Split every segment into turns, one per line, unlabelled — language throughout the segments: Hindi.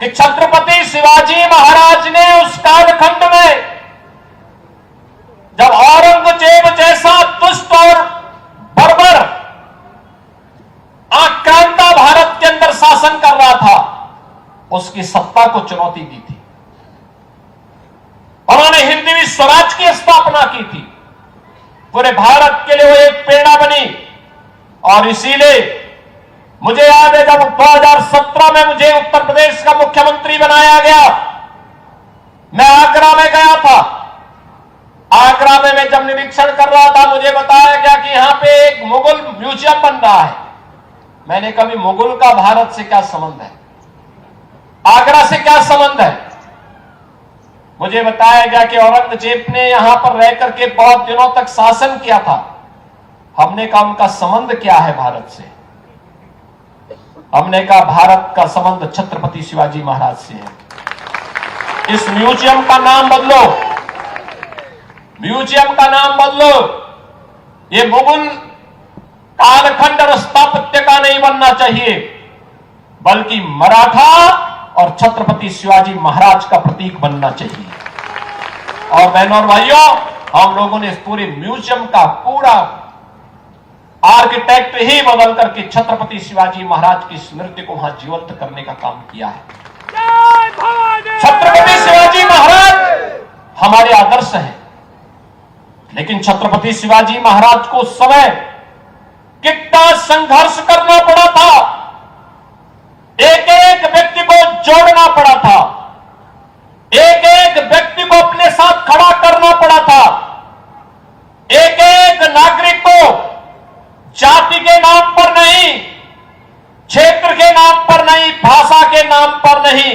कि छत्रपति शिवाजी महाराज ने उस कालखंड में जब औरंगजेब जैसा दुष्ट और बर्बर आक्रांता भारत के अंदर शासन कर रहा था, उसकी सत्ता को चुनौती दी थी। उन्होंने हिंदवी स्वराज की स्थापना की थी। पूरे भारत के लिए वो एक प्रेरणा बनी। और इसीलिए मुझे याद है जब 2017 में मुझे उत्तर प्रदेश का मुख्यमंत्री बनाया गया, मैं आगरा में गया था। आगरा में मैं जब निरीक्षण कर रहा था, मुझे बताया गया कि यहां पे एक मुगल म्यूजियम बन रहा है। मैंने कभी मुगल का भारत से क्या संबंध है, आगरा से क्या संबंध है? मुझे बताया गया कि औरंगजेब ने यहां पर रह करके बहुत दिनों तक शासन किया था। हमने कहा उनका संबंध क्या है भारत से? हमने कहा भारत का संबंध छत्रपति शिवाजी महाराज से है। इस म्यूजियम का नाम बदलो, म्यूजियम का नाम बदलो। ये मुगल कालखंड और स्थापत्य का नहीं बनना चाहिए, बल्कि मराठा और छत्रपति शिवाजी महाराज का प्रतीक बनना चाहिए। और बहनों और भाइयों, हम लोगों ने इस पूरे म्यूजियम का पूरा आर्किटेक्ट ही बदल करके छत्रपति शिवाजी महाराज की स्मृति को वहां जीवंत करने का काम किया है। छत्रपति शिवाजी महाराज हमारे आदर्श हैं, लेकिन छत्रपति शिवाजी महाराज को उस समय कितना संघर्ष करना पड़ा था। एक एक व्यक्ति को जोड़ना पड़ा था, एक एक व्यक्ति को अपने साथ खड़ा करना पड़ा था। एक एक नागरिक को जाति के नाम पर नहीं, क्षेत्र के नाम पर नहीं, भाषा के नाम पर नहीं,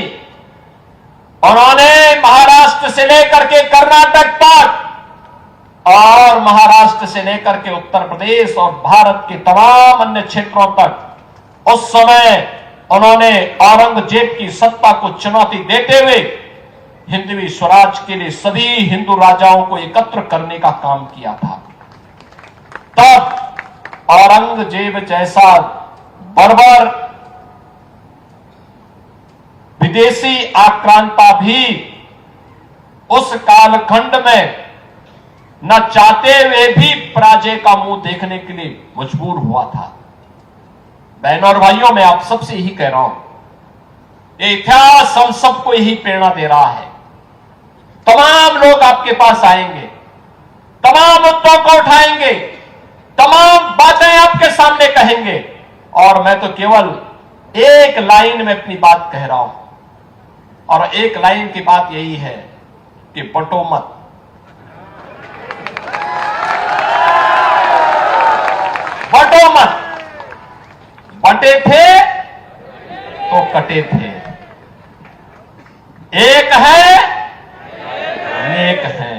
उन्होंने महाराष्ट्र से लेकर के कर्नाटक तक और महाराष्ट्र से लेकर के उत्तर प्रदेश और भारत के तमाम अन्य क्षेत्रों तक उस समय उन्होंने औरंगजेब की सत्ता को चुनौती देते हुए हिंदवी स्वराज के लिए सभी हिंदू राजाओं को एकत्र करने का काम किया था। तब औरंगजेब जैसा बर्बर विदेशी आक्रांता भी उस कालखंड में न चाहते हुए भी पराजय का मुंह देखने के लिए मजबूर हुआ था। बहनों और भाइयों, मैं आप सबसे यही कह रहा हूं, ये इतिहास हम सबको यही प्रेरणा दे रहा है। तमाम लोग आपके पास आएंगे, तमाम मुद्दों को उठाएंगे, तमाम बातें आपके सामने कहेंगे, और मैं तो केवल एक लाइन में अपनी बात कह रहा हूं, और एक लाइन की बात यही है कि बंटो मत। बंटो मत। बंटे थे तो कटे थे, एक है नेक है।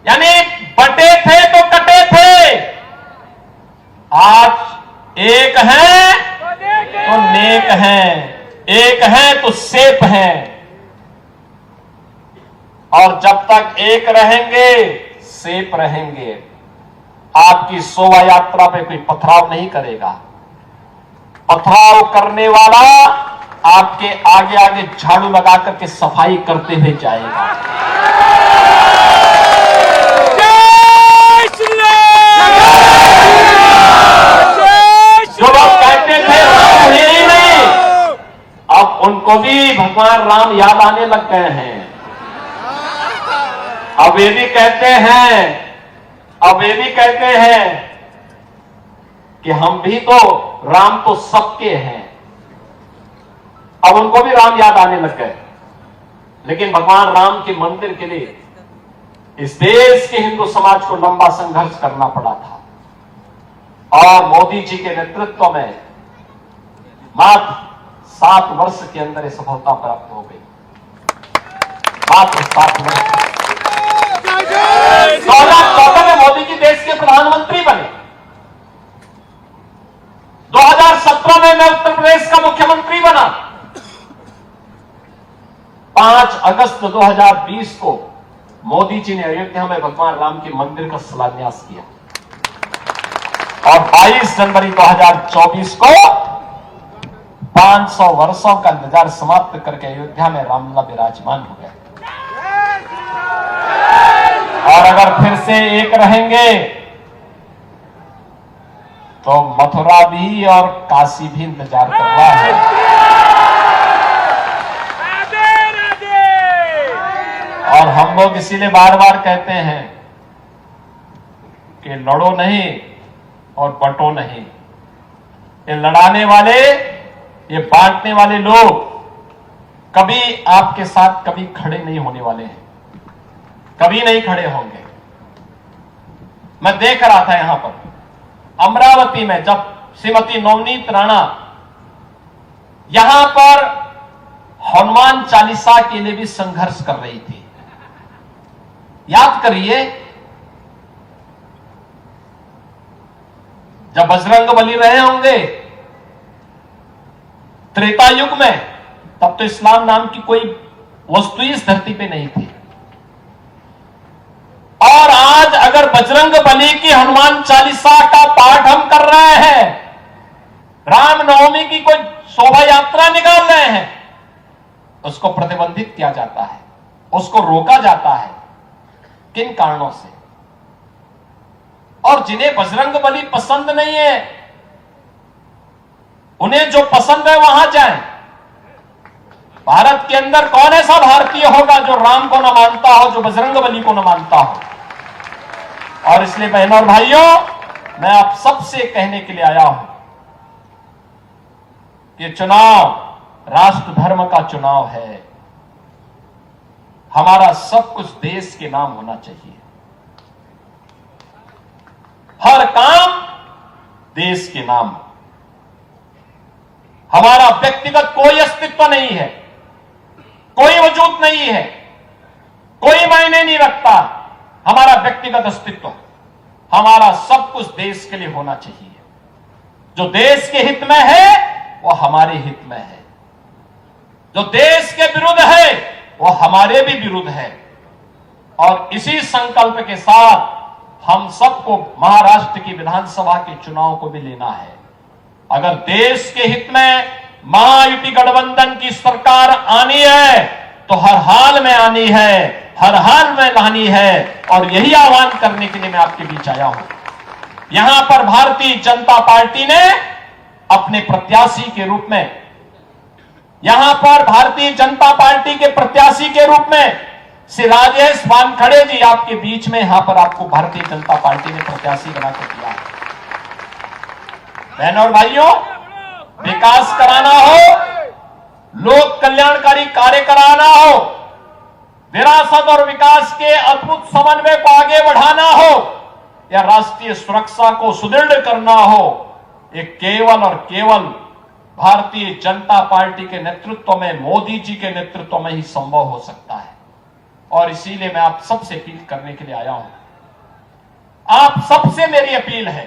यानी बंटे थे तो कटे थे, आज एक है तो नेक है, एक है तो सेफ है। और जब तक एक रहेंगे, सेफ रहेंगे। आपकी शोभा यात्रा पे कोई पथराव नहीं करेगा। पथराव करने वाला आपके आगे आगे झाड़ू लगा करके सफाई करते हुए जाएगा। जो लोग कहते थे राम ही नहीं, अब उनको भी भगवान राम याद आने लग गए हैं। अब ये भी कहते हैं कि हम भी तो, राम तो सबके हैं। अब उनको भी राम याद आने लग गए। लेकिन भगवान राम के मंदिर के लिए इस देश के हिंदू समाज को लंबा संघर्ष करना पड़ा था, और मोदी जी के नेतृत्व में मात्र 7 वर्ष के अंदर ये सफलता प्राप्त हो गई। मात्र 7 वर्ष। 2014 में मोदी जी देश के प्रधानमंत्री बने। 2017 में मैं उत्तर प्रदेश का मुख्यमंत्री बना। 5 अगस्त 2020 को मोदी जी ने अयोध्या में भगवान राम के मंदिर का शिलान्यास किया, और 22 जनवरी 2024 को 500 वर्षों का इंतजार समाप्त करके अयोध्या में रामलला विराजमान हो गए। और अगर फिर से एक रहेंगे तो मथुरा भी और काशी भी इंतजार कर रहा है। और हम लोग इसीलिए बार बार कहते हैं कि लड़ो नहीं और बंटो नहीं। ये लड़ाने वाले, ये बांटने वाले लोग कभी आपके साथ कभी खड़े नहीं होने वाले हैं, कभी नहीं खड़े होंगे। मैं देख रहा था यहां पर अमरावती में, जब श्रीमती नवनीत राणा यहां पर हनुमान चालीसा के लिए भी संघर्ष कर रही थी। याद करिए, जब बजरंग बली रहे होंगे त्रेता युग में, तब तो इस्लाम नाम की कोई वस्तु इस धरती पे नहीं थी। और आज अगर बजरंग बली की हनुमान चालीसा का पाठ हम कर रहे हैं, रामनवमी की कोई शोभा यात्रा निकाल रहे हैं, उसको प्रतिबंधित किया जाता है, उसको रोका जाता है। किन कारणों से? और जिन्हें बजरंग बली पसंद नहीं है, उन्हें जो पसंद है वहां जाएं। भारत के अंदर कौन ऐसा भारतीय होगा जो राम को न मानता हो, जो बजरंग बली को न मानता हो? और इसलिए बहनों और भाइयों, मैं आप सबसे कहने के लिए आया हूं कि चुनाव राष्ट्र धर्म का चुनाव है। हमारा सब कुछ देश के नाम होना चाहिए, हर काम देश के नाम। हमारा व्यक्तिगत कोई अस्तित्व नहीं है, कोई वजूद नहीं है, कोई मायने नहीं रखता हमारा व्यक्तिगत अस्तित्व। हमारा सब कुछ देश के लिए होना चाहिए। जो देश के हित में है वो हमारे हित में है, जो देश के विरुद्ध है वो हमारे भी विरुद्ध है। और इसी संकल्प के साथ हम सबको महाराष्ट्र की विधानसभा के चुनाव को भी लेना है। अगर देश के हित में महायुति गठबंधन की सरकार आनी है तो हर हाल में आनी है, हर हाल में लानी है। और यही आह्वान करने के लिए मैं आपके बीच आया हूं। यहां पर भारतीय जनता पार्टी ने अपने प्रत्याशी के रूप में, यहां पर भारतीय जनता पार्टी के प्रत्याशी के रूप में श्री राजेश वानखड़े जी आपके बीच में यहां पर आपको भारतीय जनता पार्टी ने प्रत्याशी बनाकर दिया है। बहनों और भाइयों, विकास कराना हो, लोक कल्याणकारी कार्य कराना हो, विरासत और विकास के अद्भुत समन्वय को आगे बढ़ाना हो, या राष्ट्रीय सुरक्षा को सुदृढ़ करना हो, ये केवल और केवल भारतीय जनता पार्टी के नेतृत्व में, मोदी जी के नेतृत्व में ही संभव हो सकता है। और इसीलिए मैं आप सबसे अपील करने के लिए आया हूं। आप सबसे मेरी अपील है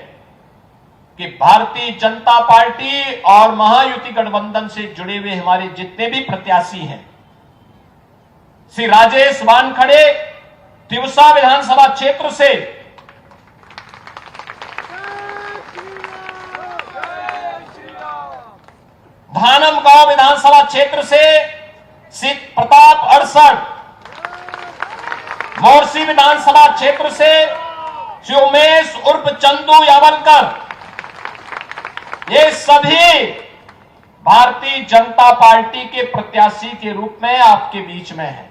कि भारतीय जनता पार्टी और महायुति गठबंधन से जुड़े हुए हमारे जितने भी प्रत्याशी हैं, श्री राजेश वानखड़े तिवसा विधानसभा क्षेत्र से, धानमगांव विधानसभा क्षेत्र से श्री प्रताप अड़सठ, मोर्शी विधानसभा क्षेत्र से श्री उमेश उर्फ चंदू यावलकर, ये सभी भारतीय जनता पार्टी के प्रत्याशी के रूप में आपके बीच में है।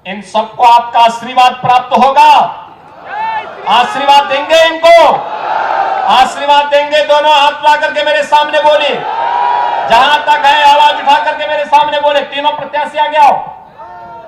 इन सबको आपका आशीर्वाद प्राप्त होगा। आशीर्वाद देंगे इनको, आशीर्वाद देंगे। दोनों हाथ ला करके मेरे सामने बोले, जहां तक है आवाज उठा करके मेरे सामने बोले। तीनों प्रत्याशी आगे आओ।